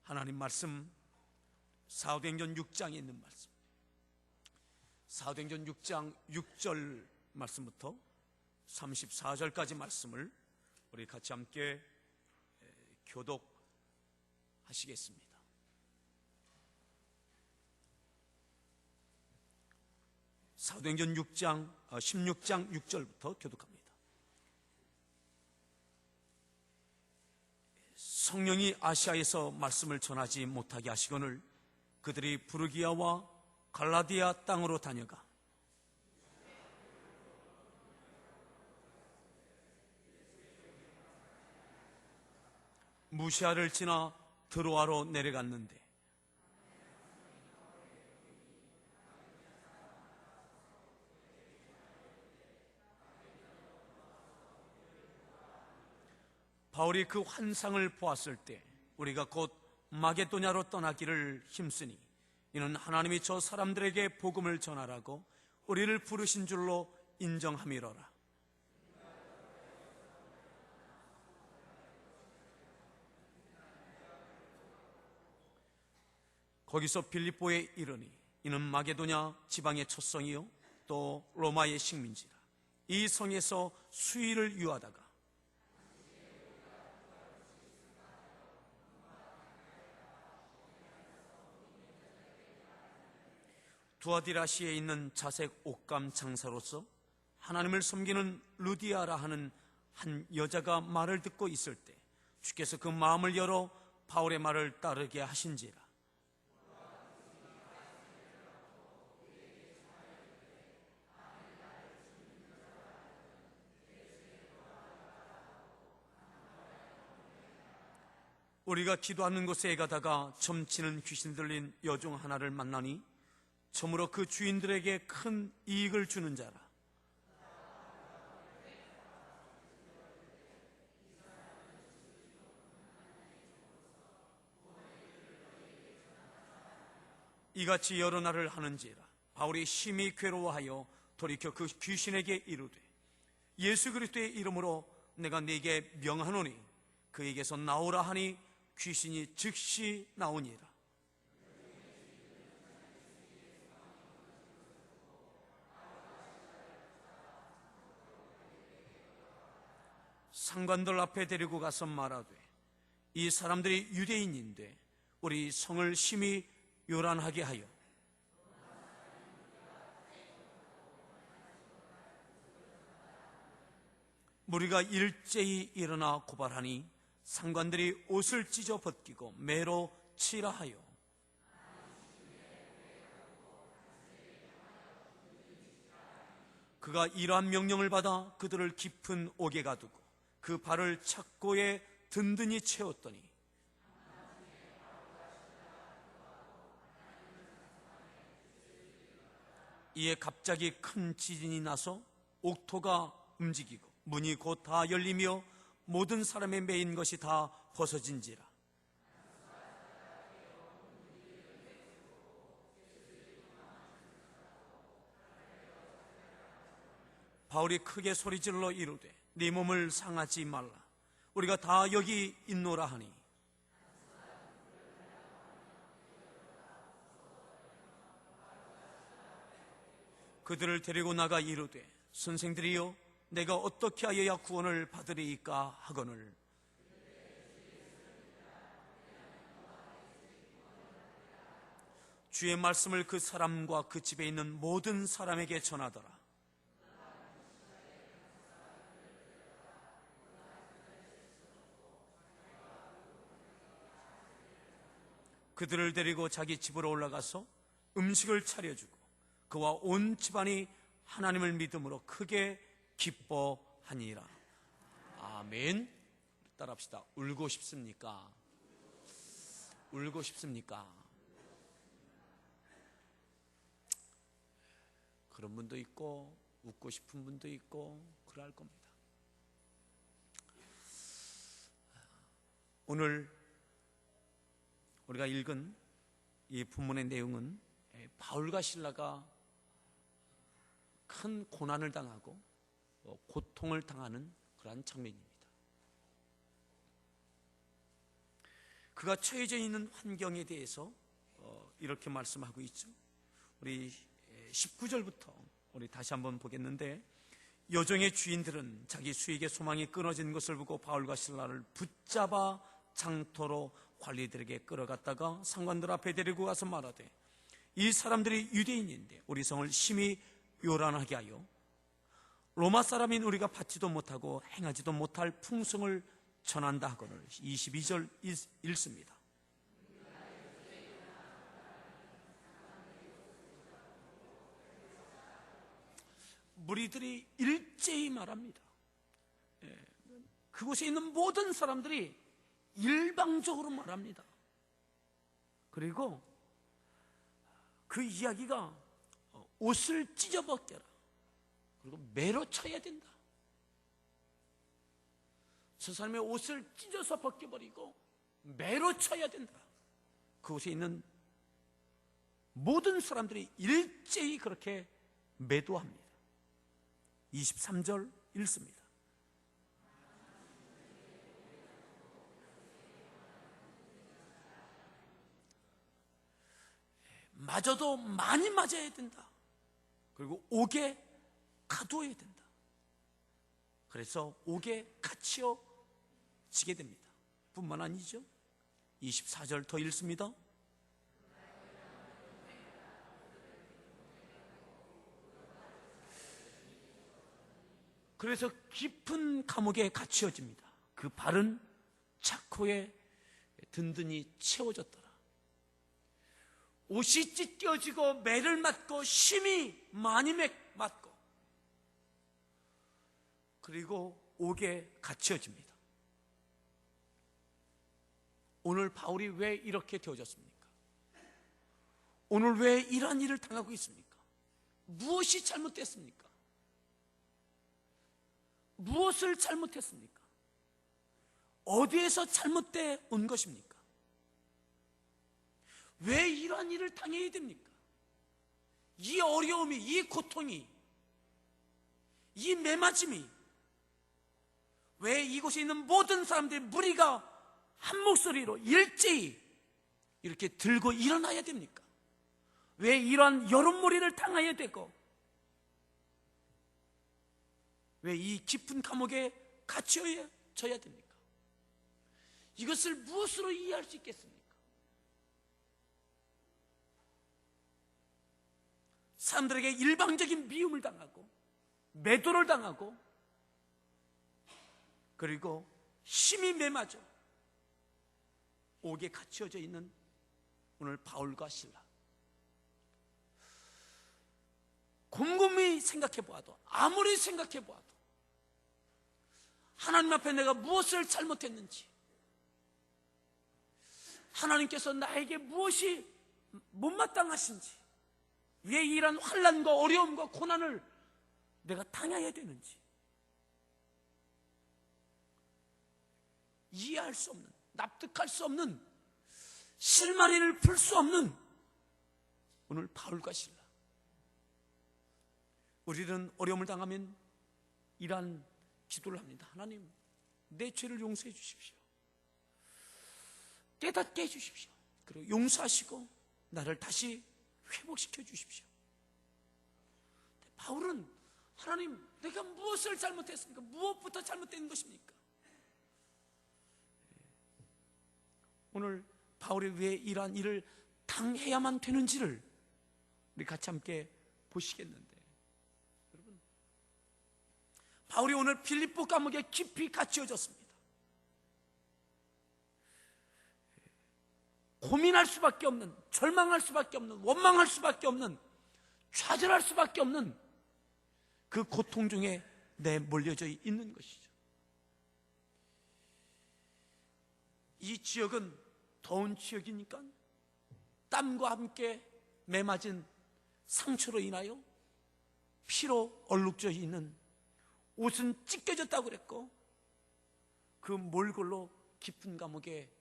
하나님 말씀 사도행전 6장에 있는 말씀, 사도행전 6장 6절 말씀부터 34절까지 말씀을 우리 같이 함께 교독하시겠습니다. 사도행전 16장 6절부터 교독합니다. 성령이 아시아에서 말씀을 전하지 못하게 하시거늘 그들이 부르기아와 갈라디아 땅으로 다녀가 무시아를 지나 드로아로 내려갔는데 바울이 그 환상을 보았을 때 우리가 곧 마게도냐로 떠나기를 힘쓰니 이는 하나님이 저 사람들에게 복음을 전하라고 우리를 부르신 줄로 인정함이로라. 거기서 빌립보에 이르니 이는 마게도냐 지방의 첫 성이요 또 로마의 식민지라. 이 성에서 수일을 유하다가 두아디라시에 있는 자색 옷감 장사로서 하나님을 섬기는 루디아라 하는 한 여자가 말을 듣고 있을 때 주께서 그 마음을 열어 바울의 말을 따르게 하신지라. 우리가 기도하는 곳에 가다가 점치는 귀신 들린 여종 하나를 만나니 참으로 그 주인들에게 큰 이익을 주는 자라. 이같이 여러 날을 하는지라. 바울이 심히 괴로워하여 돌이켜 그 귀신에게 이르되 예수 그리스도의 이름으로 내가 네게 명하노니 그에게서 나오라 하니 귀신이 즉시 나오니라. 상관들 앞에 데리고 가서 말하되 이 사람들이 유대인인데 우리 성을 심히 요란하게 하여 무리가 일제히 일어나 고발하니 상관들이 옷을 찢어 벗기고 매로 치라 하여 그가 이러한 명령을 받아 그들을 깊은 옥에 가두고 그 발을 착고에 든든히 채웠더니 이에 갑자기 큰 지진이 나서 옥토가 움직이고 문이 곧 다 열리며 모든 사람의 매인 것이 다 벗어진지라. 바울이 크게 소리질러 이르되 네 몸을 상하지 말라. 우리가 다 여기 있노라 하니 그들을 데리고 나가 이르되 선생들이여 내가 어떻게 하여야 구원을 받으리이까 하거늘 주의 말씀을 그 사람과 그 집에 있는 모든 사람에게 전하더라. 그들을 데리고 자기 집으로 올라가서 음식을 차려주고 그와 온 집안이 하나님을 믿음으로 크게 기뻐하니라. 아멘. 따라합시다. 울고 싶습니까? 울고 싶습니까? 그런 분도 있고 웃고 싶은 분도 있고 그럴 겁니다. 오늘 우리가 읽은 이 본문의 내용은 바울과 실라가 큰 고난을 당하고 고통을 당하는 그러한 장면입니다. 그가 처해져 있는 환경에 대해서 이렇게 말씀하고 있죠. 우리 19절부터 우리 다시 한번 보겠는데, 여종의 주인들은 자기 수익의 소망이 끊어진 것을 보고 바울과 실라를 붙잡아 장터로 관리들에게 끌어갔다가 상관들 앞에 데리고 가서 말하되, 이 사람들이 유대인인데 우리 성을 심히 요란하게 하여 로마 사람인 우리가 받지도 못하고 행하지도 못할 풍성을 전한다 하거늘. 22절 읽습니다. 무리들이 일제히 말합니다. 그곳에 있는 모든 사람들이 일방적으로 말합니다. 그리고 그 이야기가 옷을 찢어벗겨라, 그리고 매로 쳐야 된다. 저 사람의 옷을 찢어서 벗겨버리고 매로 쳐야 된다. 그곳에 있는 모든 사람들이 일제히 그렇게 매도합니다. 23절 읽습니다. 맞아도 많이 맞아야 된다. 그리고 옥에 가두어야 된다. 그래서 옥에 갇혀지게 됩니다. 뿐만 아니죠. 24절 더 읽습니다. 그래서 깊은 감옥에 갇혀집니다. 그 발은 차코에 든든히 채워졌더라. 옷이 찢겨지고 매를 맞고 심히 많이 맞고, 그리고 옥에 갇혀집니다. 오늘 바울이 왜 이렇게 되어졌습니까? 오늘 왜 이러한 일을 당하고 있습니까? 무엇이 잘못됐습니까? 무엇을 잘못했습니까? 어디에서 잘못돼 온 것입니까? 왜 이러한 일을 당해야 됩니까? 이 어려움이, 이 고통이, 이 매맞음이 왜 이곳에 있는 모든 사람들의 무리가 한 목소리로 일제히 이렇게 들고 일어나야 됩니까? 왜 이러한 여론몰이를 당해야 되고, 왜 이 깊은 감옥에 갇혀져야 됩니까? 이것을 무엇으로 이해할 수 있겠습니까? 사람들에게 일방적인 미움을 당하고 매도를 당하고, 그리고 심히 매맞아 옥에 갇혀져 있는 오늘 바울과 실라. 곰곰이 생각해 보아도, 아무리 생각해 보아도 하나님 앞에 내가 무엇을 잘못했는지, 하나님께서 나에게 무엇이 못마땅하신지, 왜 이런 환난과 어려움과 고난을 내가 당해야 되는지 이해할 수 없는, 납득할 수 없는, 실마리를 풀 수 없는 오늘 바울과 실라. 우리는 어려움을 당하면 이러한 기도를 합니다. 하나님, 내 죄를 용서해 주십시오. 깨닫게 해 주십시오. 그리고 용서하시고 나를 다시 회복시켜 주십시오. 바울은, 하나님, 내가 무엇을 잘못했습니까? 무엇부터 잘못된 것입니까? 오늘 바울이 왜 이러한 일을 당해야만 되는지를 우리 같이 함께 보시겠는데, 여러분, 바울이 오늘 빌립보 감옥에 깊이 갇혀졌습니다. 고민할 수밖에 없는, 절망할 수밖에 없는, 원망할 수밖에 없는, 좌절할 수밖에 없는 그 고통 중에 내몰려져 있는 것이죠. 이 지역은 더운 지역이니까 땀과 함께 매맞은 상처로 인하여 피로 얼룩져 있는, 옷은 찢겨졌다고 그랬고, 그 몰골로 깊은 감옥에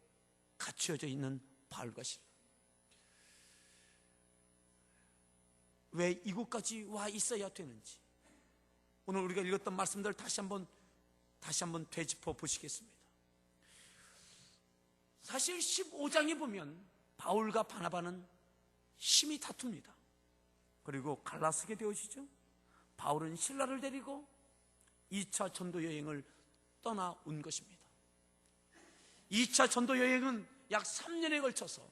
갇혀져 있는 바울과 실라. 왜 이곳까지 와 있어야 되는지, 오늘 우리가 읽었던 말씀들 다시 한번 되짚어 보시겠습니다. 사실 15장에 보면 바울과 바나바는 심히 다툽니다. 그리고 갈라서게 되어지죠. 바울은 실라를 데리고 2차 전도 여행을 떠나온 것입니다. 2차 전도 여행은 약 3년에 걸쳐서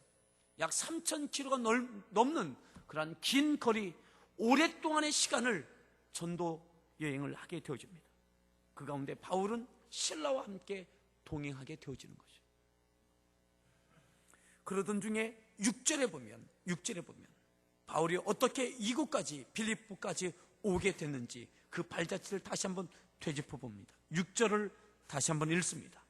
약 3,000km가 넘는 그러한 긴 거리, 오랫동안의 시간을 전도 여행을 하게 되어집니다. 그 가운데 바울은 실라와 함께 동행하게 되어지는 거죠. 그러던 중에 6절에 보면 바울이 어떻게 이곳까지 빌립보까지 오게 됐는지 그 발자취를 다시 한번 되짚어 봅니다. 6절을 다시 한번 읽습니다.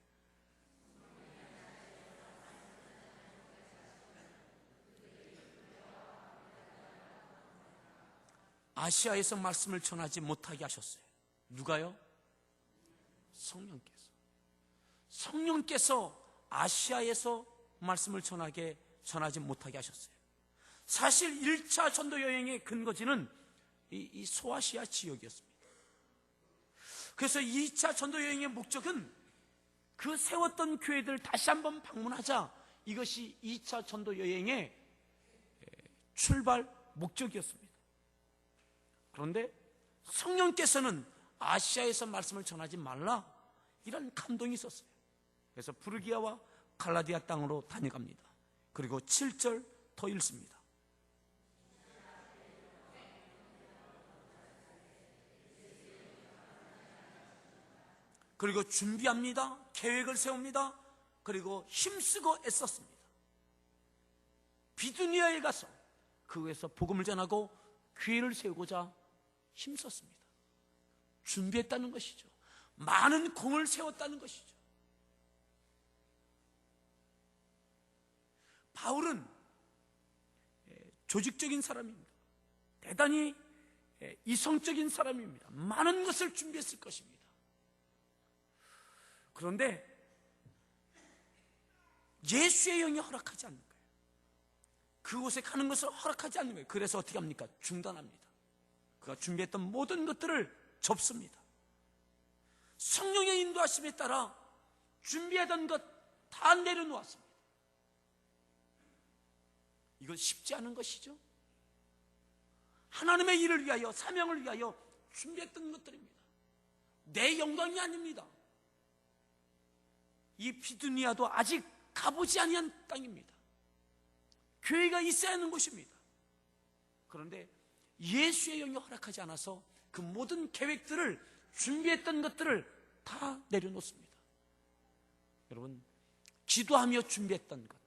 아시아에서 말씀을 전하지 못하게 하셨어요. 누가요? 성령께서 아시아에서 말씀을 전하지 못하게 하셨어요. 사실 1차 전도 여행의 근거지는 이 소아시아 지역이었습니다. 그래서 2차 전도 여행의 목적은 그 세웠던 교회들 다시 한번 방문하자, 이것이 2차 전도 여행의 출발 목적이었습니다. 그런데 성령께서는 아시아에서 말씀을 전하지 말라, 이런 감동이 있었어요. 그래서 부르기아와 갈라디아 땅으로 다녀갑니다. 그리고 7절 더 읽습니다. 그리고 준비합니다. 계획을 세웁니다. 그리고 힘쓰고 애썼습니다. 비두니아에 가서 그곳에서 복음을 전하고 교회를 세우고자 힘썼습니다. 준비했다는 것이죠. 많은 공을 세웠다는 것이죠. 바울은 조직적인 사람입니다. 대단히 이성적인 사람입니다. 많은 것을 준비했을 것입니다. 그런데 예수의 영이 허락하지 않는 거예요. 그곳에 가는 것을 허락하지 않는 거예요. 그래서 어떻게 합니까? 중단합니다. 그가 준비했던 모든 것들을 접습니다. 성령의 인도하심에 따라 준비하던 것 다 내려놓았습니다. 이건 쉽지 않은 것이죠. 하나님의 일을 위하여, 사명을 위하여 준비했던 것들입니다. 내 영광이 아닙니다. 이 비두니아도 아직 가보지 아니한 땅입니다. 교회가 있어야 하는 곳입니다. 그런데 예수의 영이 허락하지 않아서 그 모든 계획들을, 준비했던 것들을 다 내려놓습니다. 여러분, 기도하며 준비했던 것,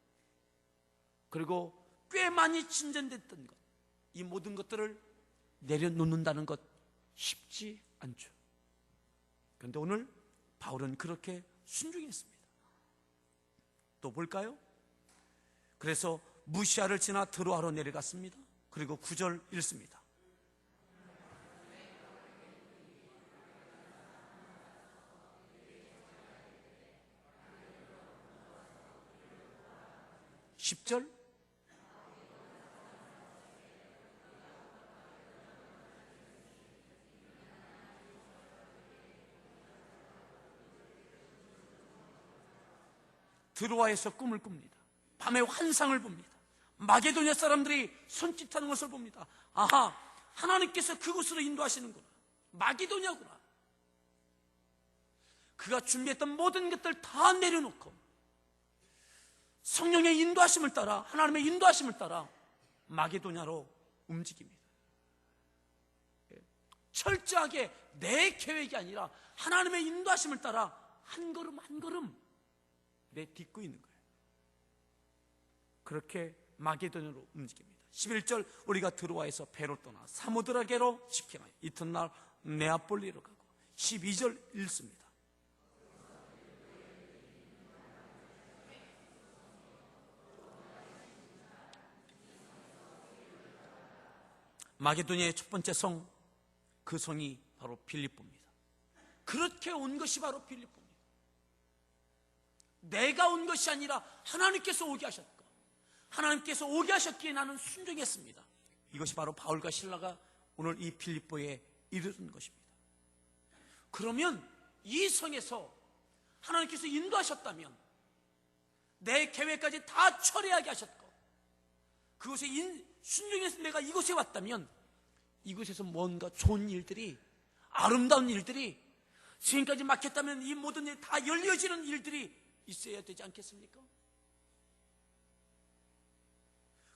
그리고 꽤 많이 진전됐던 것, 이 모든 것들을 내려놓는다는 것 쉽지 않죠. 그런데 오늘 바울은 그렇게 순종했습니다. 또 볼까요? 그래서 무시아를 지나 드로아로 내려갔습니다. 그리고 9절 읽습니다. (10절) 드로아에서 꿈을 꿉니다. 밤에 환상을 봅니다. 마게도냐 사람들이 손짓하는 것을 봅니다. 아하, 하나님께서 그곳으로 인도하시는구나. 마게도냐구나. 그가 준비했던 모든 것들 다 내려놓고 성령의 인도하심을 따라, 하나님의 인도하심을 따라 마게도냐로 움직입니다. 철저하게 내 계획이 아니라 하나님의 인도하심을 따라 한 걸음 한 걸음 내딛고 있는 거예요. 그렇게 마게도냐로 움직입니다. 11절, 우리가 드로아에서 배로 떠나 사모드라게로 직행하여 이튿날 네아폴리로 가고, 12절 읽습니다. 마게도냐의 첫 번째 성, 그 성이 바로 빌립보입니다. 그렇게 온 것이 바로 빌립보입니다. 내가 온 것이 아니라 하나님께서 오게 하셨고, 하나님께서 오게 하셨기에 나는 순종했습니다. 이것이 바로 바울과 실라가 오늘 이 빌립보에 이르는 것입니다. 그러면 이 성에서 하나님께서 인도하셨다면 내 계획까지 다 철회하게 하셨고, 그곳에 순종해서 내가 이곳에 왔다면 이곳에서 뭔가 좋은 일들이, 아름다운 일들이, 지금까지 막혔다면 이 모든 일이 다 열려지는 일들이 있어야 되지 않겠습니까?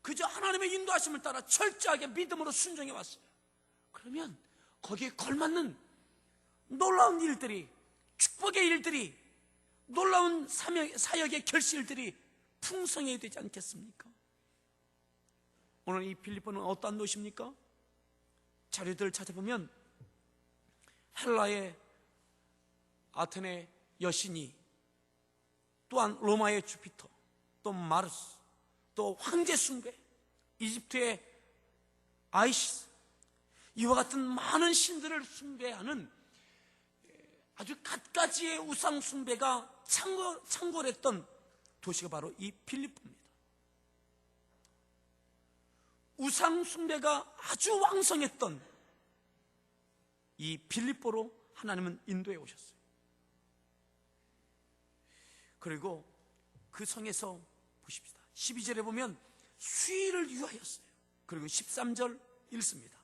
그저 하나님의 인도하심을 따라 철저하게 믿음으로 순종해 왔어요. 그러면 거기에 걸맞는 놀라운 일들이, 축복의 일들이, 놀라운 사역의 결실들이 풍성해야 되지 않겠습니까? 오늘 이 빌립보는 어떠한 도시입니까? 자료들을 찾아보면 헬라의 아테네 여신이, 또한 로마의 주피터, 또 마르스, 또 황제 숭배, 이집트의 아이시스, 이와 같은 많은 신들을 숭배하는 아주 갖가지의 우상 숭배가 창궐했던 도시가 바로 이 빌립보입니다. 우상 숭배가 아주 왕성했던 이 빌립보로 하나님은 인도해 오셨어요. 그리고 그 성에서 보십시다. 12절에 보면 수의를 유하였어요. 그리고 13절 읽습니다.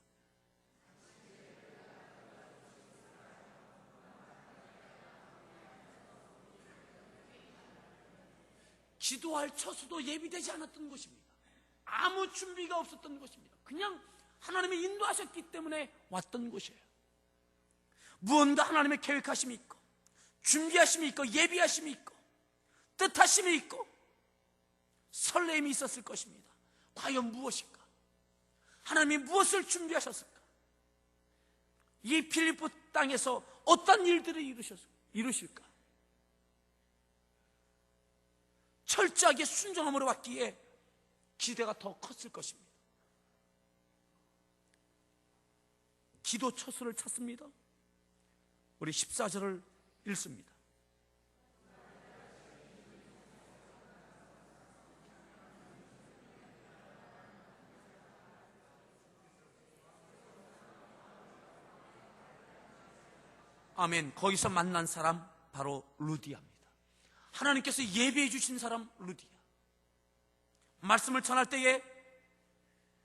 기도할 처소도 예비되지 않았던 곳입니다. 아무 준비가 없었던 곳입니다. 그냥 하나님이 인도하셨기 때문에 왔던 곳이에요. 무언가 하나님의 계획하심이 있고, 준비하심이 있고, 예비하심이 있고, 뜻하심이 있고, 설렘이 있었을 것입니다. 과연 무엇일까? 하나님이 무엇을 준비하셨을까? 이 빌립보 땅에서 어떤 일들을 이루실까? 철저하게 순종함으로 왔기에 기대가 더 컸을 것입니다. 기도 처소를 찾습니다. 우리 14절을 읽습니다. 아멘. 거기서 만난 사람 바로 루디아입니다. 하나님께서 예배해 주신 사람 루디아. 말씀을 전할 때에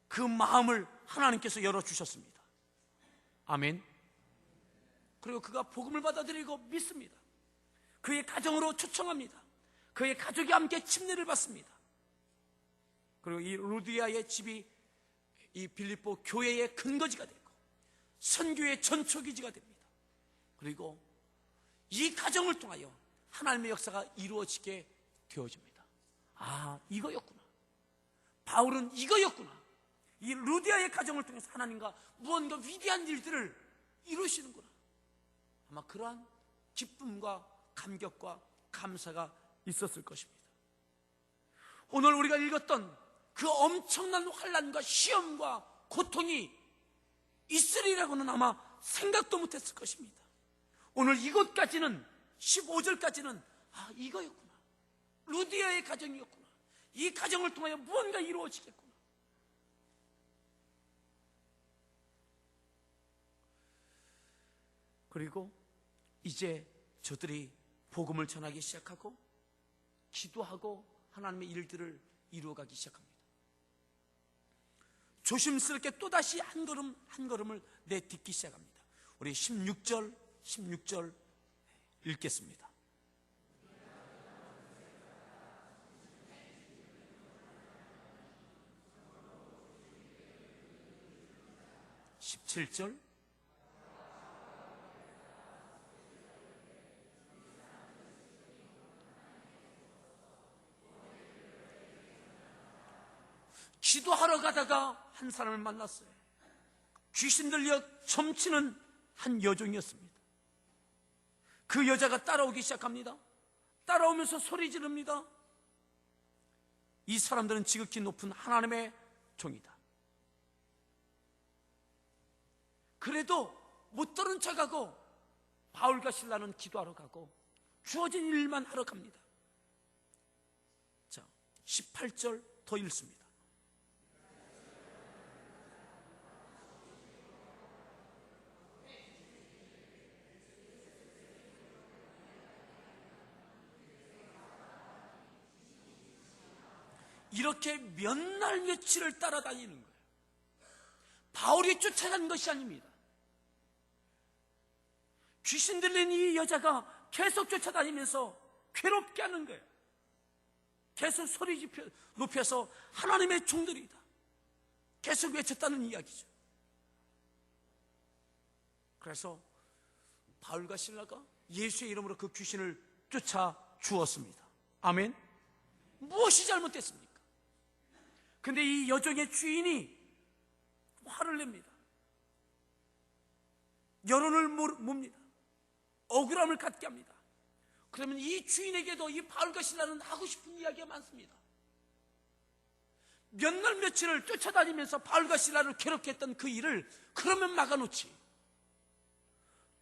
그 마음을 하나님께서 열어주셨습니다. 아멘. 그리고 그가 복음을 받아들이고 믿습니다. 그의 가정으로 초청합니다. 그의 가족이 함께 침례를 받습니다. 그리고 이 루디아의 집이 이 빌립보 교회의 근거지가 되고 선교의 전초기지가 됩니다. 그리고 이 가정을 통하여 하나님의 역사가 이루어지게 되어집니다. 아, 이거였구나. 바울은 이거였구나. 이 루디아의 가정을 통해서 하나님과 무언가 위대한 일들을 이루시는구나. 아마 그러한 기쁨과 감격과 감사가 있었을 것입니다. 오늘 우리가 읽었던 그 엄청난 환난과 시험과 고통이 있으리라고는 아마 생각도 못했을 것입니다. 오늘 이것까지는, 15절까지는 아, 이거였구나. 루디아의 가정이었구나. 이 가정을 통하여 무언가 이루어지겠구나. 그리고 이제 저들이 복음을 전하기 시작하고 기도하고 하나님의 일들을 이루어가기 시작합니다. 조심스럽게 또다시 한 걸음 한 걸음을 내딛기 시작합니다. 우리 16절 읽겠습니다. 17절, '기도하러 가다가 한 사람을 만났어요. 귀신 들려 점치는 한 여종이었습니다. 그 여자가 따라오기 시작합니다. 따라오면서 소리 지릅니다. 이 사람들은 지극히 높은 하나님의 종이다. 그래도 못 들은 척하고 바울과 실라는 기도하러 가고 주어진 일만 하러 갑니다. 자, 18절 더 읽습니다. 이렇게 몇 날 며칠을 따라다니는 거예요. 바울이 쫓아간 것이 아닙니다. 귀신 들린 이 여자가 계속 쫓아다니면서 괴롭게 하는 거예요. 계속 소리 높여서 하나님의 종들이다 계속 외쳤다는 이야기죠. 그래서 바울과 실라가 예수의 이름으로 그 귀신을 쫓아 주었습니다. 아멘. 무엇이 잘못됐습니까? 근데 이 여종의 주인이 화를 냅니다. 여론을 몹니다. 억울함을 갖게 합니다. 그러면 이 주인에게도 이 바울과 실라는 하고 싶은 이야기가 많습니다. 몇 날 며칠을 쫓아다니면서 바울과 실라를 괴롭게 했던 그 일을 그러면 막아놓지,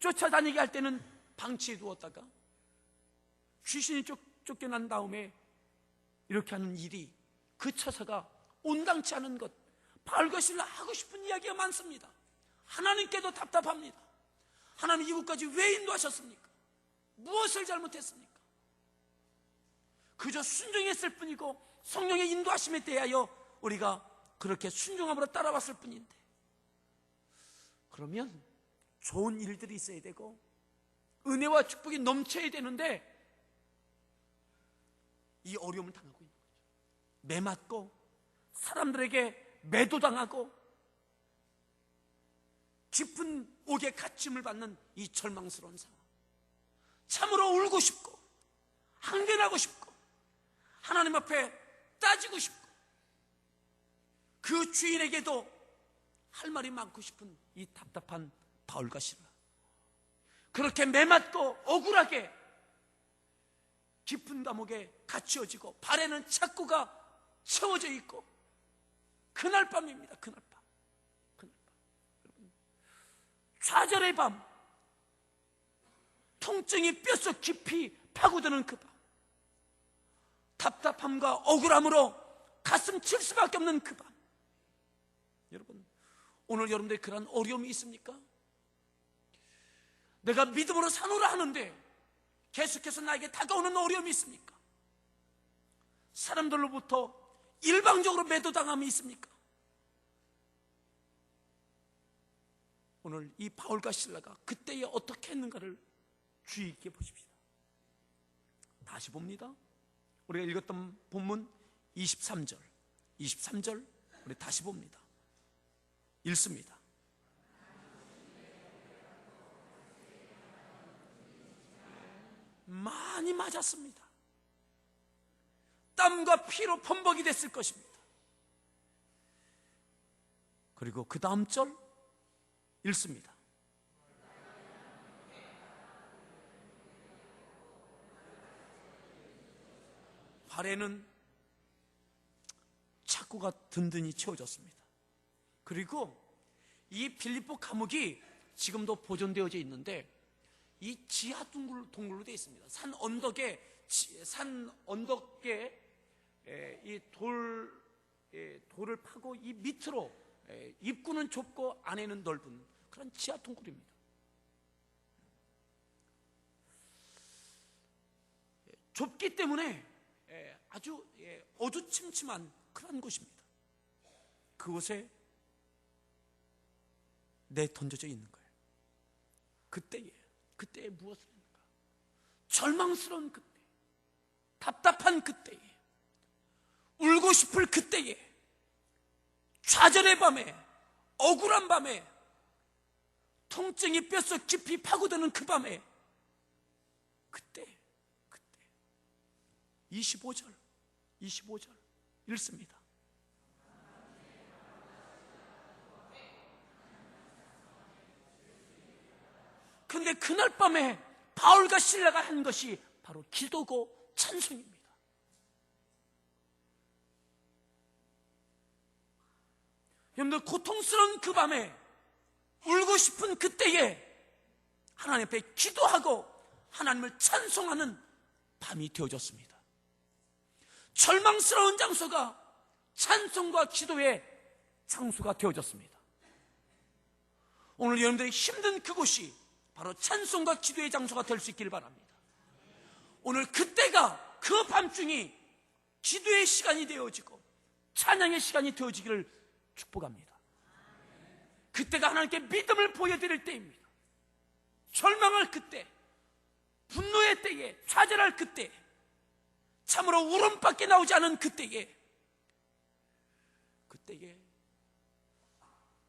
쫓아다니게 할 때는 방치해 두었다가 귀신이 쫓겨난 다음에 이렇게 하는 일이, 그 처사가 온당치 않은 것, 바울과 실라 하고 싶은 이야기가 많습니다. 하나님께도 답답합니다. 하나님 이곳까지 왜 인도하셨습니까? 무엇을 잘못했습니까? 그저 순종했을 뿐이고 성령의 인도하심에 대하여 우리가 그렇게 순종함으로 따라왔을 뿐인데, 그러면 좋은 일들이 있어야 되고 은혜와 축복이 넘쳐야 되는데 이 어려움을 당하고 있는 거죠. 매맞고 사람들에게 매도당하고 깊은 옥에 갇힘을 받는 이 절망스러운 상황, 참으로 울고 싶고 항변하고 싶고 하나님 앞에 따지고 싶고 그 주인에게도 할 말이 많고 싶은 이 답답한 바울과 실라, 그렇게 매맞고 억울하게 깊은 감옥에 갇혀지고 발에는 착고가 채워져 있고, 그날 밤입니다. 그날 밤. 좌절의 밤, 통증이 뼛속 깊이 파고드는 그 밤, 답답함과 억울함으로 가슴 칠 수밖에 없는 그 밤. 여러분, 오늘 여러분들이 그런 어려움이 있습니까? 내가 믿음으로 사노라 하는데 계속해서 나에게 다가오는 어려움이 있습니까? 사람들로부터 일방적으로 매도당함이 있습니까? 오늘 이 바울과 실라가 그때에 어떻게 했는가를 주의 있게 보십시다. 다시 봅니다. 우리가 읽었던 본문 23절 우리 다시 봅니다. 읽습니다. 많이 맞았습니다. 땀과 피로 범벅이 됐을 것입니다. 그리고 그 다음 절 읽습니다. 발에는 착고가 든든히 채워졌습니다. 그리고 이 빌립보 감옥이 지금도 보존되어져 있는데 이 지하 동굴로 되어 있습니다. 산 언덕에 이 돌을 파고 이 밑으로 입구는 좁고 안에는 넓은 그런 지하 동굴입니다. 좁기 때문에 아주 어두침침한 그런 곳입니다. 그곳에 내던져져 있는 거예요. 그때에 무엇을 했는가? 절망스러운 그때, 답답한 그때에, 울고 싶을 그때에, 좌절의 밤에, 억울한 밤에, 통증이 뼛속 깊이 파고드는 그 밤에, 그때 25절 읽습니다. 근데 그날 밤에 바울과 실라가 한 것이 바로 기도고 찬송입니다. 여러분들, 고통스러운 그 밤에, 울고 싶은 그때에 하나님 앞에 기도하고 하나님을 찬송하는 밤이 되어졌습니다. 절망스러운 장소가 찬송과 기도의 장소가 되어졌습니다. 오늘 여러분들이 힘든 그곳이 바로 찬송과 기도의 장소가 될 수 있기를 바랍니다. 오늘 그때가, 그 밤중이 기도의 시간이 되어지고 찬양의 시간이 되어지기를 축복합니다. 그때가 하나님께 믿음을 보여드릴 때입니다. 절망할 그때, 분노의 때에, 좌절할 그때, 참으로 울음밖에 나오지 않은 그때에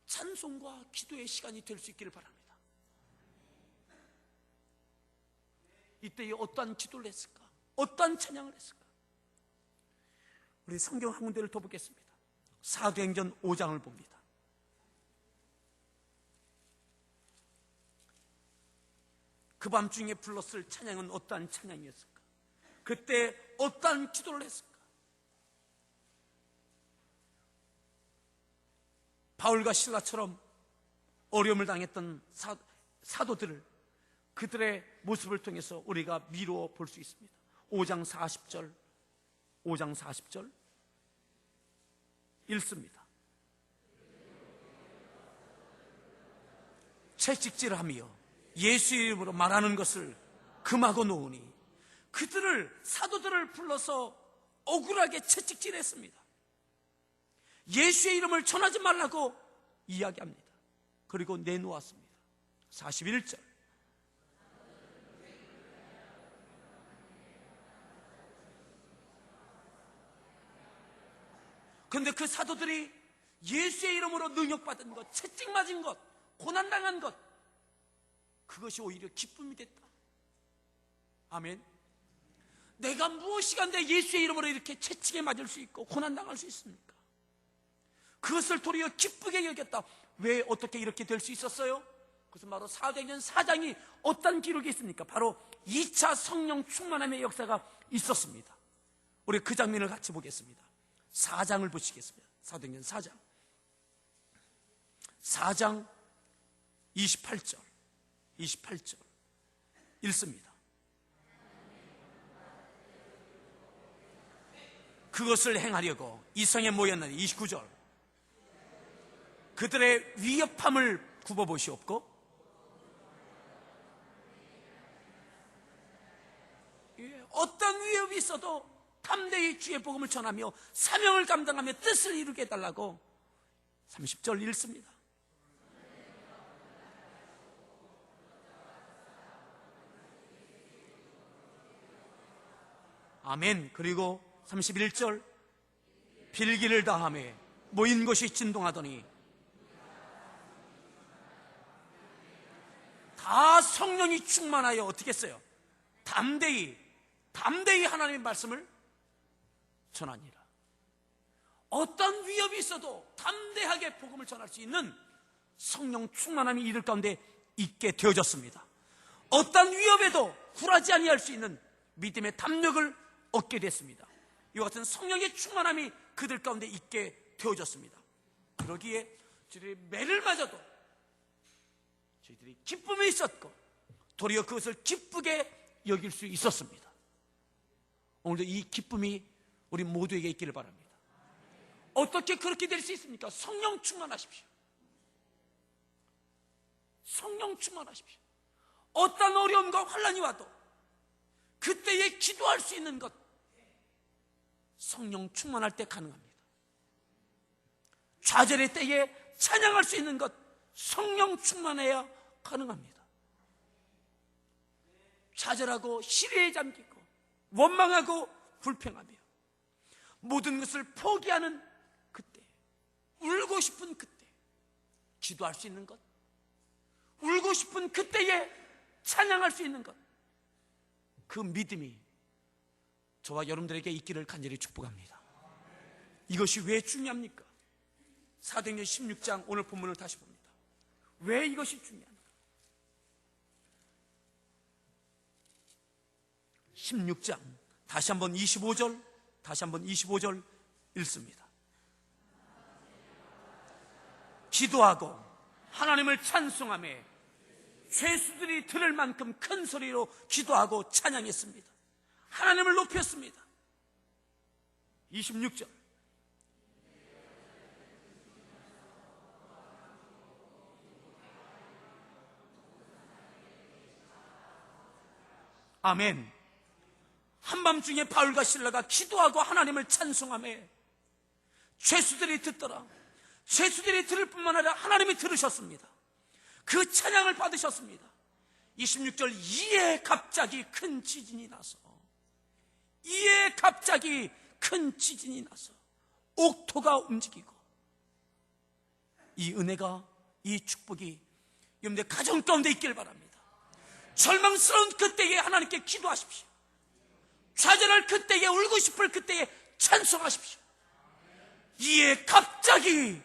찬송과 기도의 시간이 될 수 있기를 바랍니다. 이때에 어떠한 기도를 했을까? 어떠한 찬양을 했을까? 우리 성경 한 군데를 더 보겠습니다. 사도행전 5장을 봅니다. 그 밤중에 불렀을 찬양은 어떠한 찬양이었을까? 그때 어떠한 기도를 했을까? 바울과 실라처럼 어려움을 당했던 사도들을, 그들의 모습을 통해서 우리가 미루어 볼 수 있습니다. 5장 40절 읽습니다. 채찍질하며 예수의 이름으로 말하는 것을 금하고 놓으니, 사도들을 불러서 억울하게 채찍질했습니다. 예수의 이름을 전하지 말라고 이야기합니다. 그리고 내놓았습니다. 41절. 그런데 그 사도들이 예수의 이름으로 능력받은 것, 채찍 맞은 것, 고난당한 것, 그것이 오히려 기쁨이 됐다. 아멘. 내가 무엇이간데 예수의 이름으로 이렇게 채찍에 맞을 수 있고 고난당할 수 있습니까? 그것을 도리어 기쁘게 여겼다. 왜 어떻게 이렇게 될 수 있었어요? 그것은 바로 사도행전 4장이 어떤 기록이 있습니까? 바로 2차 성령 충만함의 역사가 있었습니다. 우리 그 장면을 같이 보겠습니다. 4장을 보시겠습니다. 사도행전 4장 28절 읽습니다. 그것을 행하려고 이성에 모였나니, 29절, 그들의 위협함을 굽어보시옵고, 어떤 위협이 있어도 담대히 주의 복음을 전하며 사명을 감당하며 뜻을 이루게 해달라고 30절 읽습니다. 아멘. 그리고 31절, 빌기를 다하며 모인 것이 진동하더니 다 성령이 충만하여 어떻게 했어요? 담대히 하나님의 말씀을 전하니라. 어떤 위협이 있어도 담대하게 복음을 전할 수 있는 성령 충만함이 이들 가운데 있게 되어졌습니다. 어떤 위협에도 굴하지 아니할 수 있는 믿음의 담력을 얻게 됐습니다. 이와 같은 성령의 충만함이 그들 가운데 있게 되어졌습니다. 그러기에 저희들이 매를 맞아도 저희들이 기쁨이 있었고 도리어 그것을 기쁘게 여길 수 있었습니다. 오늘도 이 기쁨이 우리 모두에게 있기를 바랍니다. 어떻게 그렇게 될 수 있습니까? 성령 충만하십시오. 성령 충만하십시오. 어떤 어려움과 환난이 와도 그때에 기도할 수 있는 것, 성령 충만할 때 가능합니다. 좌절의 때에 찬양할 수 있는 것, 성령 충만해야 가능합니다. 좌절하고 시리에 잠기고 원망하고 불평하며 모든 것을 포기하는 그때, 울고 싶은 그때 기도할 수 있는 것, 울고 싶은 그때에 찬양할 수 있는 것, 그 믿음이 저와 여러분들에게 있기를 간절히 축복합니다. 이것이 왜 중요합니까? 사도행전 16장 오늘 본문을 다시 봅니다. 왜 이것이 중요합니까? 16장 다시 한번 25절 읽습니다. 기도하고 하나님을 찬송하며 죄수들이 들을 만큼 큰 소리로 기도하고 찬양했습니다. 하나님을 높였습니다. 26절, 아멘. 한밤중에 바울과 실라가 기도하고 하나님을 찬송하며 죄수들이 듣더라. 죄수들이 들을 뿐만 아니라 하나님이 들으셨습니다. 그 찬양을 받으셨습니다. 26절, 이에 갑자기 큰 지진이 나서, 이에 갑자기 큰 지진이 나서 옥토가 움직이고, 이 은혜가, 이 축복이 여러분들 가정 가운데 있길 바랍니다. 절망스러운 그때에 하나님께 기도하십시오. 좌절할 그때에, 울고 싶을 그때에 찬송하십시오. 이에 갑자기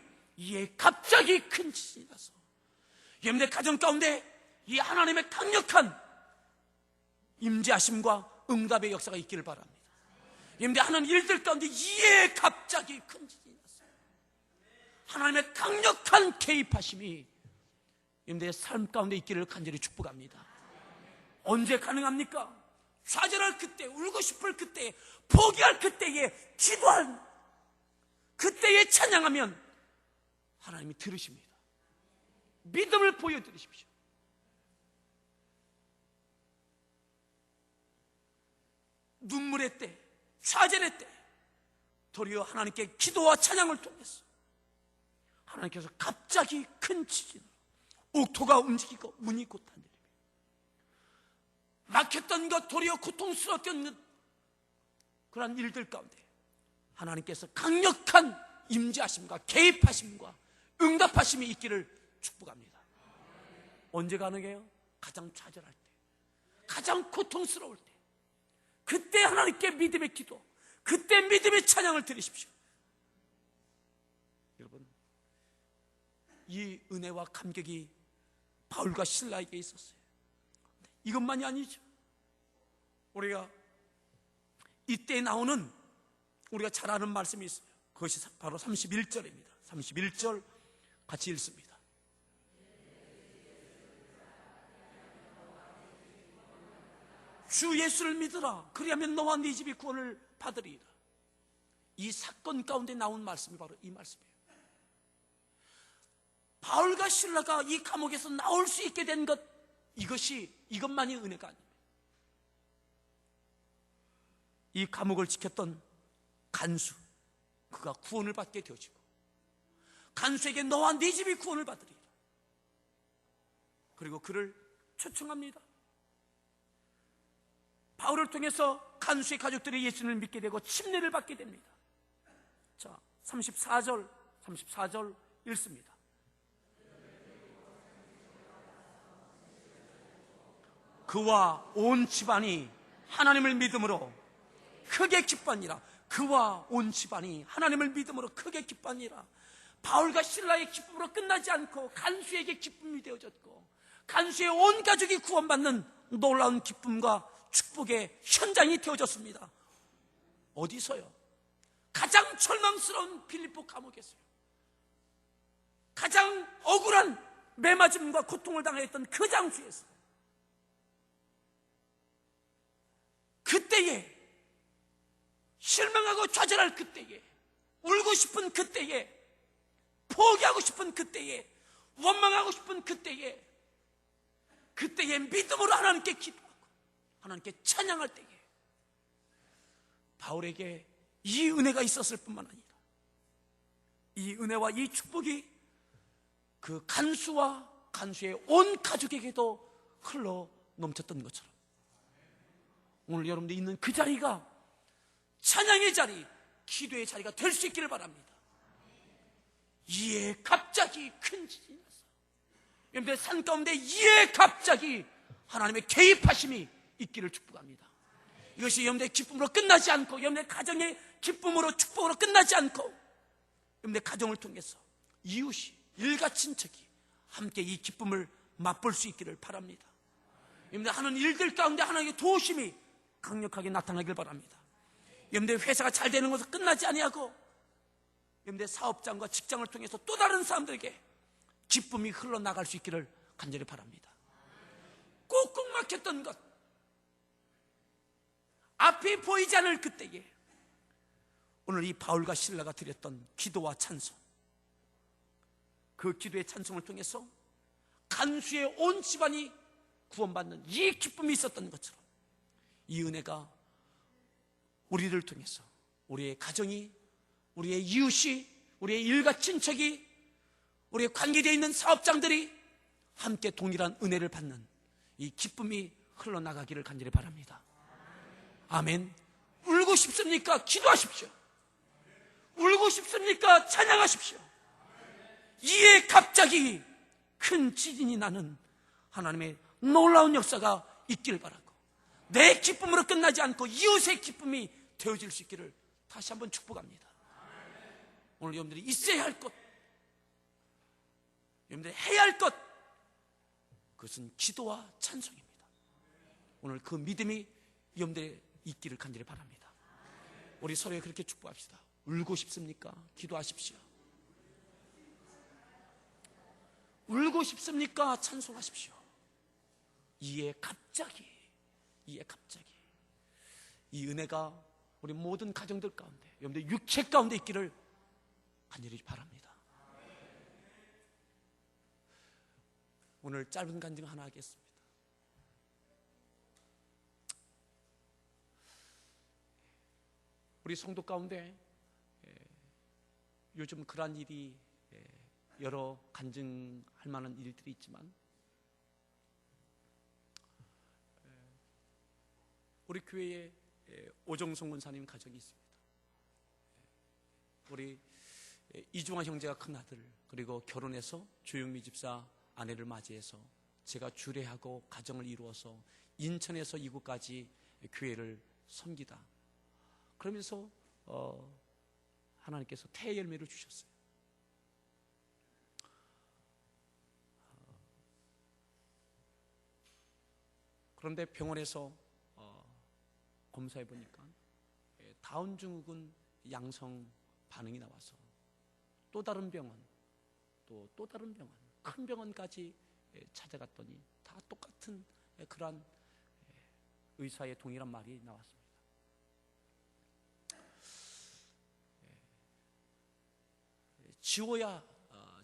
큰 지진이 나서 여러분들 가정 가운데 이 하나님의 강력한 임재하심과 응답의 역사가 있기를 바랍니다. 여러분들 하는 일들 가운데 이에 갑자기 큰 지진이 났어요. 하나님의 강력한 개입하심이 여러분들의 삶 가운데 있기를 간절히 축복합니다. 언제 가능합니까? 좌절할 그때, 울고 싶을 그때, 포기할 그때에 기도할 그때에 찬양하면 하나님이 들으십니다. 믿음을 보여드리십시오. 눈물의 때, 좌절의 때 도리어 하나님께 기도와 찬양을 통해서 하나님께서 갑자기 큰 지진, 옥토가 움직이고 문이 곧단내리며 막혔던 것, 도리어 고통스러웠던 그러한 일들 가운데 하나님께서 강력한 임재하심과 개입하심과 응답하심이 있기를 축복합니다. 언제 가능해요? 가장 좌절할 때, 가장 고통스러울 때, 그때 하나님께 믿음의 기도, 그때 믿음의 찬양을 드리십시오. 여러분, 이 은혜와 감격이 바울과 실라에게 있었어요. 이것만이 아니죠. 우리가 이때 나오는, 우리가 잘 아는 말씀이 있어요. 그것이 바로 31절입니다. 31절 같이 읽습니다. 주 예수를 믿으라. 그리하면 너와 네 집이 구원을 받으리라. 이 사건 가운데 나온 말씀이 바로 이 말씀이에요. 바울과 실라가 이 감옥에서 나올 수 있게 된 것, 이것만이 은혜가 아닙니다. 이 감옥을 지켰던 간수, 그가 구원을 받게 되어지고, 간수에게 너와 네 집이 구원을 받으리라. 그리고 그를 초청합니다. 바울을 통해서 간수의 가족들이 예수를 믿게 되고 침례를 받게 됩니다. 자, 34절 읽습니다. 그와 온 집안이 하나님을 믿음으로 크게 기뻐하니라. 그와 온 집안이 하나님을 믿음으로 크게 기뻐하니라. 바울과 실라의 기쁨으로 끝나지 않고 간수에게 기쁨이 되어졌고, 간수의 온 가족이 구원받는 놀라운 기쁨과 축복의 현장이 되어졌습니다. 어디서요? 가장 절망스러운 빌립보 감옥에서요. 가장 억울한 매맞음과 고통을 당했던 그 장소에서, 그때에 실망하고 좌절할 그때에, 울고 싶은 그때에, 포기하고 싶은 그때에, 원망하고 싶은 그때에 믿음으로 하나님께 기도하고 하나님께 찬양할 때에 바울에게 이 은혜가 있었을 뿐만 아니라 이 은혜와 이 축복이 그 간수와 간수의 온 가족에게도 흘러 넘쳤던 것처럼 오늘 여러분들이 있는 그 자리가 찬양의 자리, 기도의 자리가 될 수 있기를 바랍니다. 이에 갑자기 큰 지진이 났어. 여러분들 산 가운데 이에 갑자기 하나님의 개입하심이 있기를 축복합니다. 이것이 여러분들의 기쁨으로 끝나지 않고, 여러분들의 가정의 기쁨으로 축복으로 끝나지 않고, 여러분들의 가정을 통해서 이웃이, 일가 친척이 함께 이 기쁨을 맛볼 수 있기를 바랍니다. 여러분들 하는 일들 가운데 하나님의 도우심이 강력하게 나타나길 바랍니다. 여러분들 회사가 잘 되는 것은 끝나지 아니하고, 여러분들 사업장과 직장을 통해서 또 다른 사람들에게 기쁨이 흘러나갈 수 있기를 간절히 바랍니다. 꾹꾹 막혔던 것, 앞이 보이지 않을 그때에 오늘 이 바울과 실라가 드렸던 기도와 찬송, 그 기도의 찬송을 통해서 간수의 온 집안이 구원받는 이 기쁨이 있었던 것처럼 이 은혜가 우리를 통해서, 우리의 가정이 우리의 이웃이, 우리의 일가 친척이, 우리의 관계되어 있는 사업장들이 함께 동일한 은혜를 받는 이 기쁨이 흘러나가기를 간절히 바랍니다. 아멘. 울고 싶습니까? 기도하십시오. 울고 싶습니까? 찬양하십시오. 이에 갑자기 큰 지진이 나는 하나님의 놀라운 역사가 있기를 바라고, 내 기쁨으로 끝나지 않고 이웃의 기쁨이 되어질 수 있기를 다시 한번 축복합니다. 오늘 여러분들이 있어야 할 것, 여러분들이 해야 할 것, 그것은 기도와 찬송입니다. 오늘 그 믿음이 여러분들의 있기를 간절히 바랍니다. 우리 서로에 그렇게 축복합시다. 울고 싶습니까? 기도하십시오. 울고 싶습니까? 찬송하십시오. 이에 갑자기 이 은혜가 우리 모든 가정들 가운데, 여러분들 육체 가운데 있기를 간절히 바랍니다. 오늘 짧은 간증 하나 하겠습니다. 우리 성도 가운데 요즘 그러한 일이 여러 간증할 만한 일들이 있지만, 우리 교회에 오정성 권사님 가정이 있습니다. 우리 이중환 형제가 큰 아들, 그리고 결혼해서 조영미 집사 아내를 맞이해서 제가 주례하고 가정을 이루어서 인천에서 이곳까지 교회를 섬기다, 그러면서 하나님께서 태의 열매를 주셨어요. 그런데 병원에서 검사해 보니까 다운 증후군 양성 반응이 나와서 또 다른 병원, 또 다른 병원, 큰 병원까지 찾아갔더니 다 똑같은 그러한 의사의 동일한 말이 나왔습니다.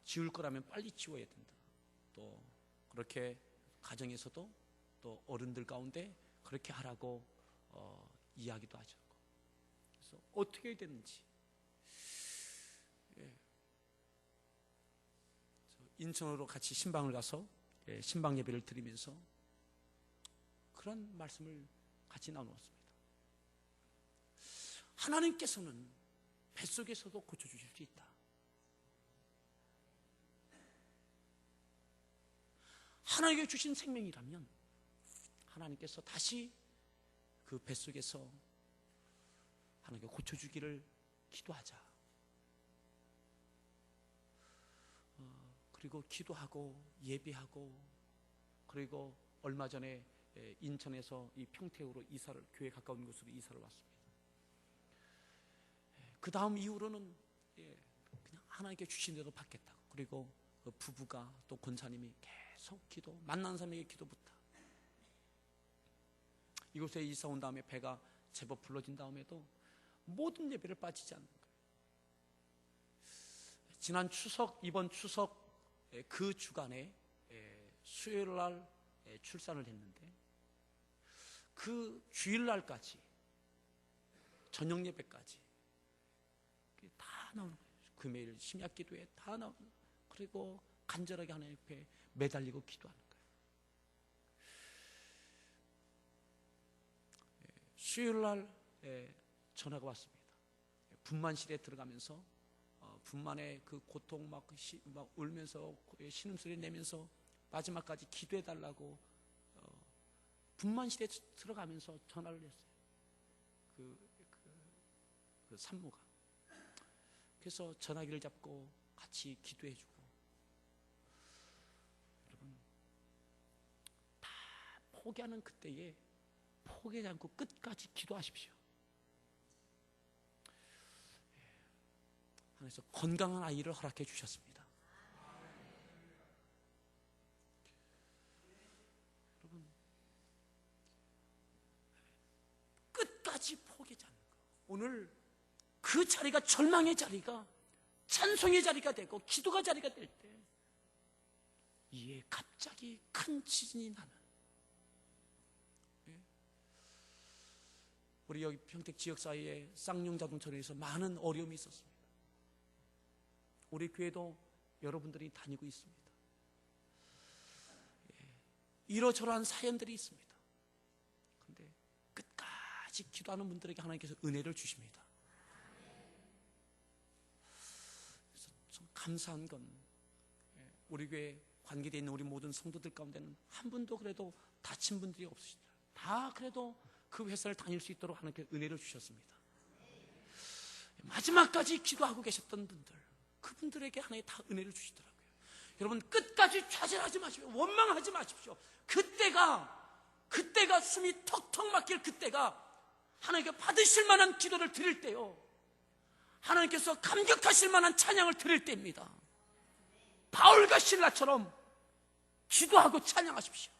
지울 거라면 빨리 지워야 된다. 또 그렇게 가정에서도 또 어른들 가운데 그렇게 하라고 이야기도 하죠. 그래서 어떻게 해야 되는지, 인천으로 같이 신방을 가서 신방 예배를 드리면서 그런 말씀을 같이 나누었습니다. 하나님께서는 뱃속에서도 고쳐주실 수 있다. 하나님께 주신 생명이라면 하나님께서 다시 그 뱃속에서 하나님께 고쳐주기를 기도하자. 그리고 기도하고 예배하고, 그리고 얼마 전에 인천에서 이 평택으로 이사를, 교회 가까운 곳으로 이사를 왔습니다. 그 다음 이후로는 그냥 하나님께 주신 대로 받겠다고, 그리고 그 부부가 또 권사님이 계속 기도, 만난 사람에게 기도부터, 이곳에 이사 온 다음에 배가 제법 불러진 다음에도 모든 예배를 빠지지 않는 거예요. 지난 추석, 이번 추석 그 주간에 수요일 날 출산을 했는데, 그 주일 날까지 저녁 예배까지 다 나오는 거예요. 금요일 심야 기도에 다 나오는 거예요. 그리고 간절하게 하나님 옆에 매달리고 기도하는 거예요. 수요일 날 전화가 왔습니다. 분만실에 들어가면서 분만의 그 고통 막 울면서 신음소리 내면서 마지막까지 기도해달라고 분만실에 들어가면서 전화를 했어요. 그 산모가. 그래서 전화기를 잡고 같이 기도해주고, 여러분 다 포기하는 그때에 포기하지 않고 끝까지 기도하십시오. 하나님께서 건강한 아이를 허락해 주셨습니다. 여러분 끝까지 포기하지 않는 거. 오늘 그 자리가 절망의 자리가 찬송의 자리가 되고 기도가 자리가 될 때, 이에 갑자기 큰 지진이 나는, 우리 여기 평택 지역사회에 쌍용 자동차로에서 많은 어려움이 있었습니다. 우리 교회도 여러분들이 다니고 있습니다. 이러저러한 사연들이 있습니다. 그런데 끝까지 기도하는 분들에게 하나님께서 은혜를 주십니다. 그래서 좀 감사한 건 우리 교회 관계되어 있는 우리 모든 성도들 가운데는 한 분도 그래도 다친 분들이 없으시더라. 다 그래도 그 회사를 다닐 수 있도록 하나님께 은혜를 주셨습니다. 마지막까지 기도하고 계셨던 분들, 그분들에게 하나님 다 은혜를 주시더라고요. 여러분 끝까지 좌절하지 마십시오. 원망하지 마십시오. 그때가 숨이 턱턱 막힐 그때가 하나님께 받으실 만한 기도를 드릴 때요, 하나님께서 감격하실 만한 찬양을 드릴 때입니다. 바울과 실라처럼 기도하고 찬양하십시오.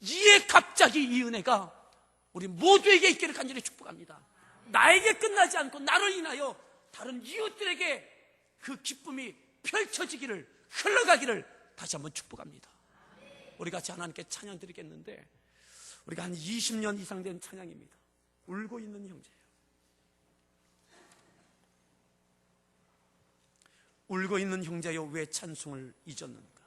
이에 갑자기 이 은혜가 우리 모두에게 있기를 간절히 축복합니다. 나에게 끝나지 않고 나를 인하여 다른 이웃들에게 그 기쁨이 펼쳐지기를, 흘러가기를 다시 한번 축복합니다. 우리 같이 하나님께 찬양 드리겠는데, 우리가 한 20년 이상 된 찬양입니다. 울고 있는 형제예요. 울고 있는 형제여 왜 찬송을 잊었는가?